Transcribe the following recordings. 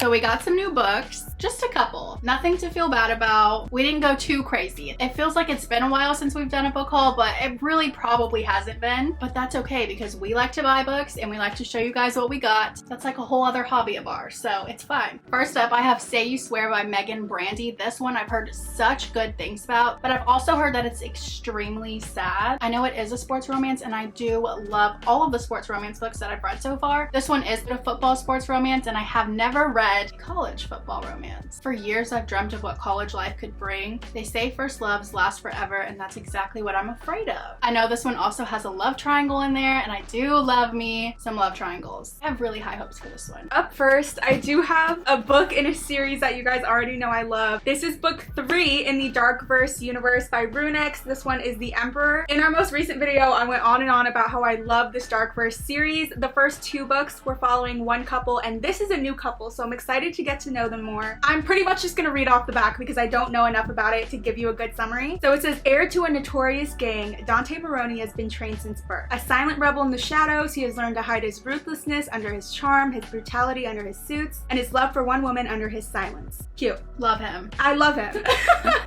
So we got some new books, just a couple. Nothing to feel bad about. We didn't go too crazy. It feels like it's been a while since we've done a book haul, but it really probably hasn't been. But that's okay because we like to buy books and we like to show you guys what we got. That's like a whole other hobby of ours, so it's fine. First up, I have Say You Swear by Megan Brandy. This one I've heard such good things about, but I've also heard that it's extremely sad. I know it is a sports romance and I do love all of the sports romance books that I've read so far. This one is a football sports romance and I have never read college football romance. For years I've dreamt of what college life could bring. They say first loves last forever and that's exactly what I'm afraid of. I know this one also has a love triangle in there and I do love me some love triangles. I have really high hopes for this one. Up first, I do have a book in a series that you guys already know I love. This is book 3 in the Darkverse universe by Runex. This one is The Emperor. In our most recent video, I went on and on about how I love this Darkverse series. The first 2 books were following one couple and this is a new couple, so I'm excited to get to know them more. I'm pretty much just gonna read off the back because I don't know enough about it to give you a good summary. So it says, heir to a notorious gang, Dante Moroni has been trained since birth. A silent rebel in the shadows, he has learned to hide his ruthlessness under his charm, his brutality under his suits, and his love for one woman under his silence. Cute. Love him. I love him.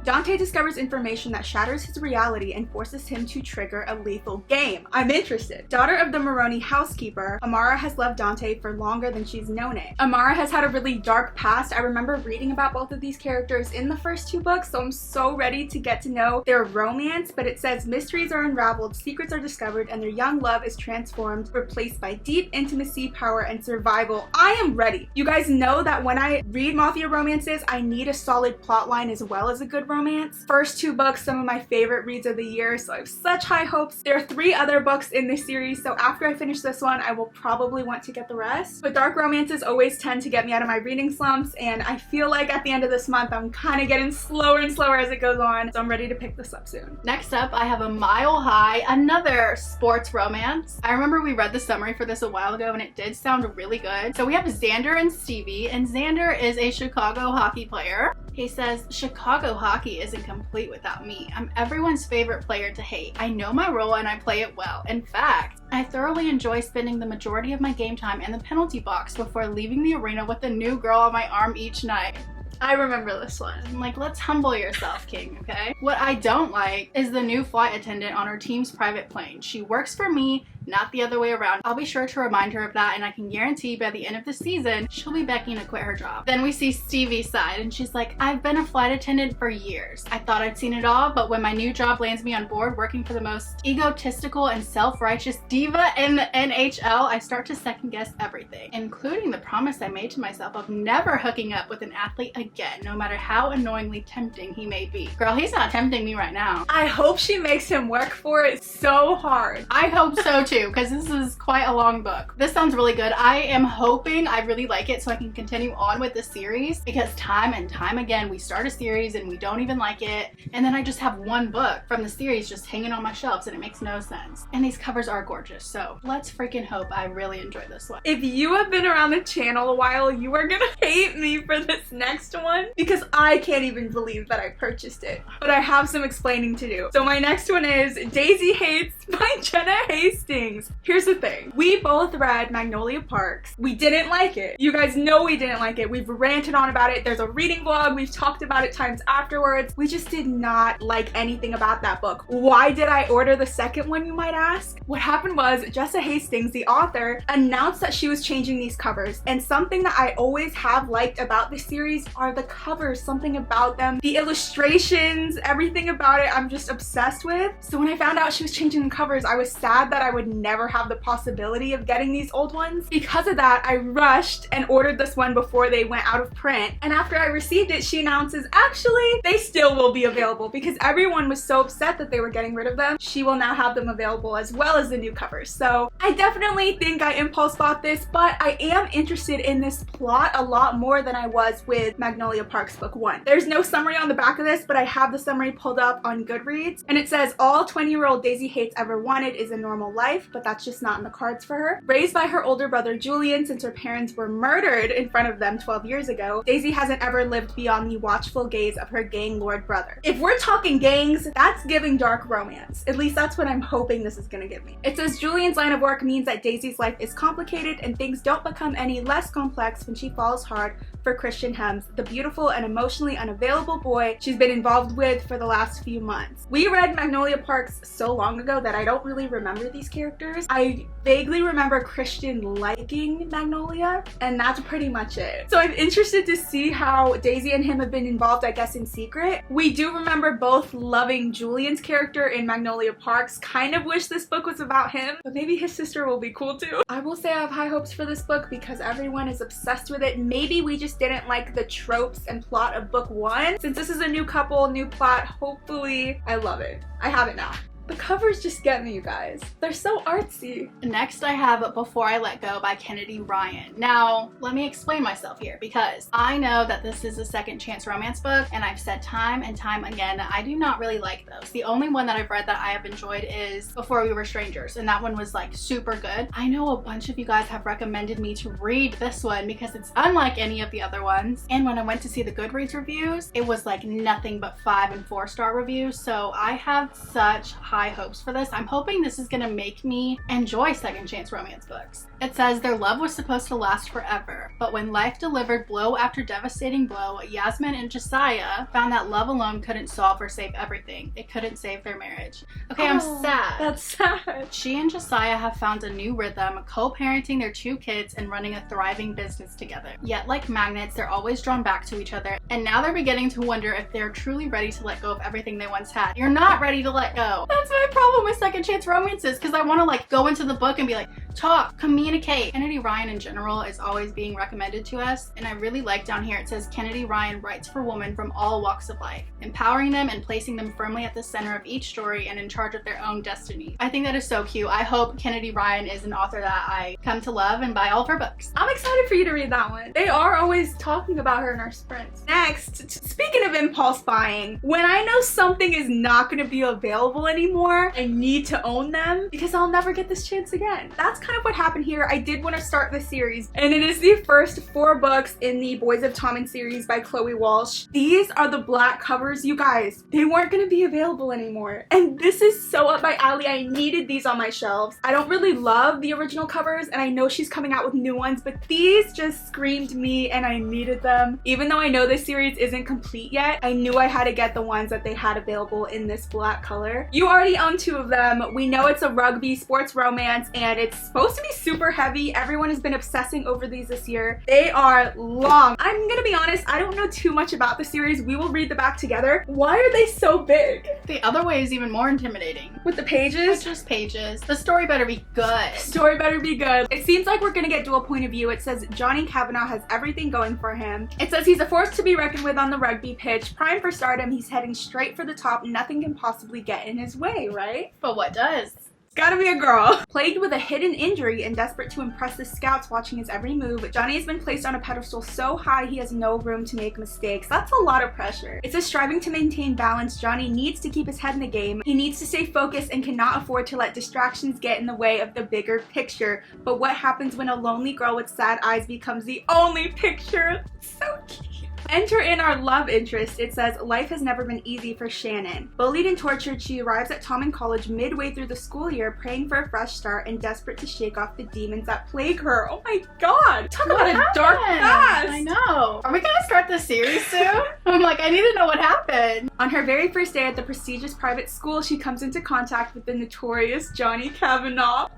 Dante discovers information that shatters his reality and forces him to trigger a lethal game. I'm interested. Daughter of the Moroni housekeeper, Amara has loved Dante for longer than she's known it. Amara has had a really dark past. I remember reading about both of these characters in the first 2 books, so I'm so ready to get to know their romance, but it says mysteries are unraveled, secrets are discovered, and their young love is transformed, replaced by deep intimacy, power, and survival. I am ready. You guys know that when I read Mafia romances, I need a solid plot line as well as a good romance. First 2 books, some of my favorite reads of the year, so I have such high hopes. There are 3 other books in this series, so after I finish this one, I will probably want to get the rest. But dark romances always tend to get me out of my reading slumps, and I feel like at the end of this month, I'm kind of getting slower and slower as it goes on, so I'm ready to pick this up soon. Next up, I have A Mile High, another sports romance. I remember we read the summary for this a while ago and it did sound really good. So we have Xander and Stevie, and Xander is a Chicago hockey player. He says, Chicago hockey isn't complete without me. I'm everyone's favorite player to hate. I know my role and I play it well. In fact, I thoroughly enjoy spending the majority of my game time in the penalty box before leaving the arena with a new girl on my arm each night. I remember this one. I'm like, let's humble yourself, King, okay? What I don't like is the new flight attendant on our team's private plane. She works for me, not the other way around. I'll be sure to remind her of that, and I can guarantee by the end of the season, she'll be begging to quit her job. Then we see Stevie's side, and she's like, I've been a flight attendant for years. I thought I'd seen it all, but when my new job lands me on board working for the most egotistical and self-righteous diva in the NHL, I start to second guess everything, including the promise I made to myself of never hooking up with an athlete again, no matter how annoyingly tempting he may be. Girl, he's not tempting me right now. I hope she makes him work for it so hard. I hope so too, because this is quite a long book. This sounds really good. I am hoping I really like it so I can continue on with the series, because time and time again we start a series and we don't even like it, and then I just have one book from the series just hanging on my shelves and it makes no sense. And these covers are gorgeous, so let's freaking hope I really enjoy this one. If you have been around the channel a while, you are gonna hate me for this next one because I can't even believe that I purchased it, but I have some explaining to do. So my next one is Daisy Hates by Jenna Hastings. Here's the thing. We both read Magnolia Parks. We didn't like it. You guys know we didn't like it. We've ranted on about it. There's a reading vlog. We've talked about it times afterwards. We just did not like anything about that book. Why did I order the second one, you might ask? What happened was Jessa Hastings, the author, announced that she was changing these covers, and something that I always have liked about this series are the covers. Something about them, the illustrations, everything about it I'm just obsessed with. So when I found out she was changing the covers, I was sad that I would never have the possibility of getting these old ones. Because of that, I rushed and ordered this one before they went out of print, and after I received it, she announces actually they still will be available because everyone was so upset that they were getting rid of them. She will now have them available as well as the new covers. So I definitely think I impulse bought this, but I am interested in this plot a lot more than I was with Magnolia Parks book 1. There's no summary on the back of this, but I have the summary pulled up on Goodreads, and it says all 20-year-old Daisy Hates ever wanted is a normal life, but that's just not in the cards for her. Raised by her older brother Julian since her parents were murdered in front of them 12 years ago, Daisy hasn't ever lived beyond the watchful gaze of her gang lord brother. If we're talking gangs, that's giving dark romance. At least that's what I'm hoping this is gonna give me. It says Julian's line of work means that Daisy's life is complicated and things don't become any less complex when she falls hard for Christian Hems, the beautiful and emotionally unavailable boy she's been involved with for the last few months. We read Magnolia Parks so long ago that I don't really remember these characters. I vaguely remember Christian liking Magnolia, and that's pretty much it. So I'm interested to see how Daisy and him have been involved, I guess, in secret. We do remember both loving Julian's character in Magnolia Parks. Kind of wish this book was about him, but maybe his sister will be cool too. I will say I have high hopes for this book because everyone is obsessed with it. Maybe we just didn't like the tropes and plot of book one. Since this is a new couple, new plot, hopefully I love it. I have it now. The covers just get me, you guys. They're so artsy. Next I have Before I Let Go by Kennedy Ryan. Now, let me explain myself here because I know that this is a second chance romance book, and I've said time and time again that I do not really like those. The only one that I've read that I have enjoyed is Before We Were Strangers, and that one was like super good. I know a bunch of you guys have recommended me to read this one because it's unlike any of the other ones, and when I went to see the Goodreads reviews, it was like nothing but 5 and 4-star reviews, so I have such high hopes for this. I'm hoping this is gonna make me enjoy second chance romance books. It says their love was supposed to last forever, but when life delivered blow after devastating blow, Yasmin and Josiah found that love alone couldn't solve or save everything. It couldn't save their marriage. Okay, I'm sad. That's sad. She and Josiah have found a new rhythm, co-parenting their 2 kids and running a thriving business together. Yet like magnets, they're always drawn back to each other, and now they're beginning to wonder if they're truly ready to let go of everything they once had. You're not ready to let go. That's my problem with second chance romances, because I want to like go into the book and be like, talk, communicate. Kennedy Ryan in general is always being recommended to us, and I really like down here it says Kennedy Ryan writes for women from all walks of life, empowering them and placing them firmly at the center of each story and in charge of their own destiny. I think that is so cute. I hope Kennedy Ryan is an author that I come to love and buy all of her books. I'm excited for you to read that one. They are always talking about her in our sprints. Next, speaking of impulse buying, when I know something is not going to be available anymore, I need to own them because I'll never get this chance again. That's kind of what happened here. I did want to start the series, and it is the first 4 books in the Boys of Tommen series by Chloe Walsh. These are the black covers, you guys. They weren't going to be available anymore, and this is so up my alley. I needed these on my shelves. I don't really love the original covers, and I know she's coming out with new ones, but these just screamed me, and I needed them. Even though I know this series isn't complete yet, I knew I had to get the ones that they had available in this black color. You already own 2 of them. We know it's a rugby sports romance, and it's supposed to be super heavy. Everyone has been obsessing over these this year. They are long. I'm gonna be honest, I don't know too much about the series. We will read the back together. Why are they so big? The other way is even more intimidating. With the pages? It's just pages. The story better be good. Story better be good. It seems like we're gonna get dual point of view. It says Johnny Kavanaugh has everything going for him. It says he's a force to be reckoned with on the rugby pitch. Prime for stardom, he's heading straight for the top. Nothing can possibly get in his way, right? But what does? Gotta be a girl. Plagued with a hidden injury and desperate to impress the scouts watching his every move, Johnny has been placed on a pedestal so high he has no room to make mistakes. That's a lot of pressure. It says striving to maintain balance, Johnny needs to keep his head in the game. He needs to stay focused and cannot afford to let distractions get in the way of the bigger picture. But what happens when a lonely girl with sad eyes becomes the only picture? So cute. Enter in our love interest. It says, life has never been easy for Shannon. Bullied and tortured, she arrives at Tommen College midway through the school year, praying for a fresh start and desperate to shake off the demons that plague her. Oh my god! Talk about a dark past! I know. Are we gonna start the series soon? I'm like, I need to know what happened. On her very first day at the prestigious private school, she comes into contact with the notorious Johnny Kavanaugh.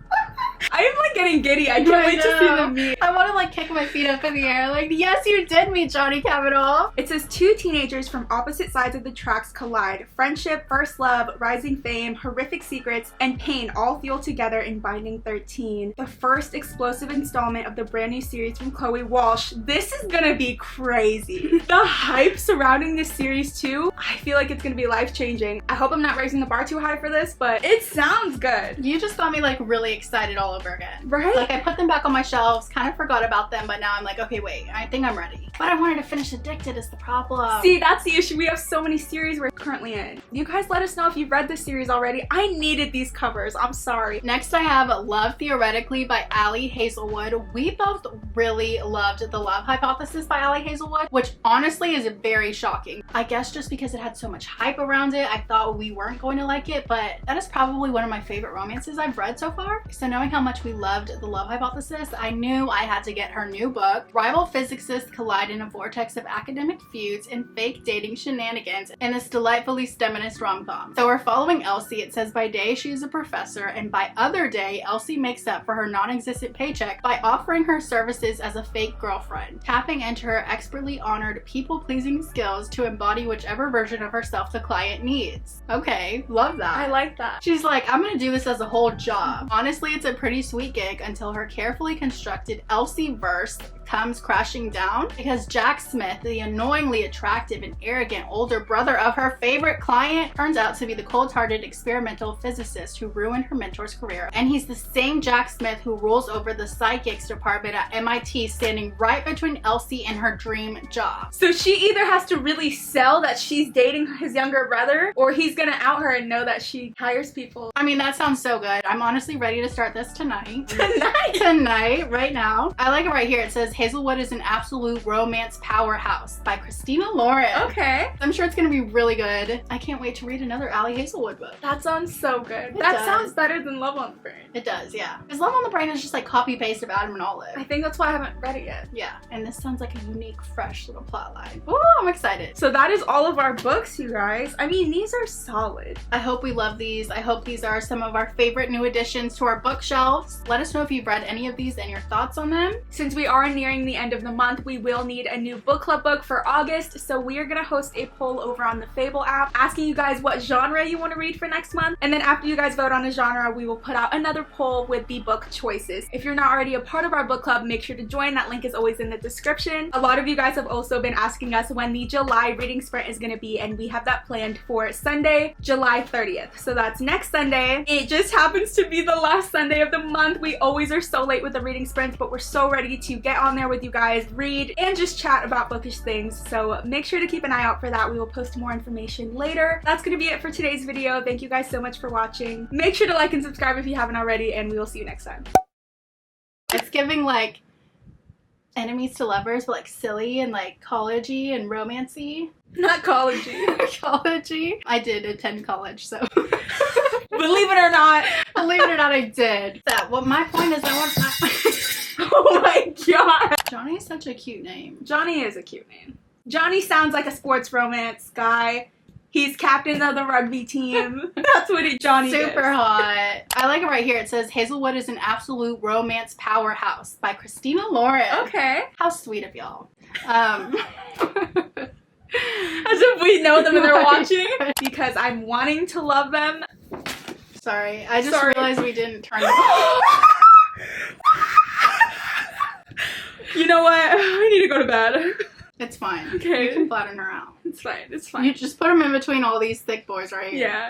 I am like getting giddy. I can't wait to see them meet. I want to like kick my feet up in the air. Like, yes, you did meet Johnny Kavanaugh. It says 2 teenagers from opposite sides of the tracks collide. Friendship, first love, rising fame, horrific secrets, and pain all fuel together in Binding 13. The first explosive installment of the brand new series from Chloe Walsh. This is gonna be crazy. The hype surrounding this series too, I feel like it's gonna be life-changing. I hope I'm not raising the bar too high for this, but it sounds good. You just got me like really excited all over again. Right? Like I put them back on my shelves, kind of forgot about them, but now I'm like, okay, wait, I think I'm ready. But I wanted to finish Addicted is the problem. See, that's the issue. We have so many series we're currently in. You guys let us know if you've read this series already. I needed these covers. I'm sorry. Next I have Love Theoretically by Allie Hazelwood. We both really loved The Love Hypothesis by Allie Hazelwood, which which honestly is very shocking. I guess just because it had so much hype around it, I thought we weren't going to like it, but that is probably one of my favorite romances I've read so far. So knowing how much we loved The Love Hypothesis, I knew I had to get her new book. Rival physicists collide in a vortex of academic feuds and fake dating shenanigans in this delightfully STEMinist rom-com. So we're following Elsie. It says by day she is a professor, and by other day Elsie makes up for her non-existent paycheck by offering her services as a fake girlfriend, tapping into her expertly honored people-pleasing skills to embody whichever version of herself the client needs. Okay, love that. I like that. She's like, I'm gonna do this as a whole job. Honestly, it's a pretty sweet gig until her carefully constructed Elsie-verse comes crashing down because Jack Smith, the annoyingly attractive and arrogant older brother of her favorite client, turns out to be the cold-hearted experimental physicist who ruined her mentor's career. And he's the same Jack Smith who rules over the psychics department at MIT, standing right between Elsie and her dream job. So she either has to really sell that she's dating his younger brother, or he's gonna out her and know that she hires people. I mean, that sounds so good. I'm honestly ready to start this tonight. Tonight, right now. I like it right here. It says Hazelwood is an absolute romance powerhouse by Christina Lauren. Okay. I'm sure it's gonna be really good. I can't wait to read another Allie Hazelwood book. That sounds so good. It That does. sounds better than Love on the Brain. It does, yeah. Because Love on the Brain is just like copy paste of Adam and Olive. I think that's why I haven't read it yet. Yeah, and this sounds like a unique, fresh little plot line. Ooh, I'm excited. So that is all of our books, you guys. I mean, these are solid. I hope we love these. I hope these are some of our favorite new additions to our bookshelves. Let us know if you've read any of these and your thoughts on them. Since we are nearing the end of the month, we will need a new book club book for August, so we are gonna host a poll over on the Fable app asking you guys what genre you want to read for next month, and then after you guys vote on a genre, we will put out another poll with the book choices. If you're not already a part of our book club, make sure to join. That link is always in the description. A lot of you guys have also been asking us when the July reading sprint is gonna be, and we have that planned for Sunday, July 30th. So that's next Sunday. It just happens to be the last Sunday of the month. We always are so late with the reading sprints, but we're so ready to get on there with you guys, read, and just chat about bookish things. So make sure to keep an eye out for that. We will post more information later. That's gonna be it for today's video. Thank you guys so much for watching. Make sure to like and subscribe if you haven't already, and we will see you next time. It's giving like enemies to lovers, but like silly and like college-y and romancy. Not college-y. College-y. I did attend college, so. Believe it or not. Believe it or not, I did. That. Well, my point is I want. Oh my god. Johnny is such a cute name. Johnny is a cute name. Johnny sounds like a sports romance guy. He's captain of the rugby team. That's what Johnny is. Super hot. I like it right here. It says Hazelwood is an absolute romance powerhouse by Christina Lauren. Okay. How sweet of y'all. As if we know them and they're watching. Because I'm wanting to love them. Sorry. I just realized we didn't turn it. You know what? I need to go to bed. It's fine. Okay. You can flatten her out. It's fine. It's fine. You just put them in between all these thick boys right here. Yeah.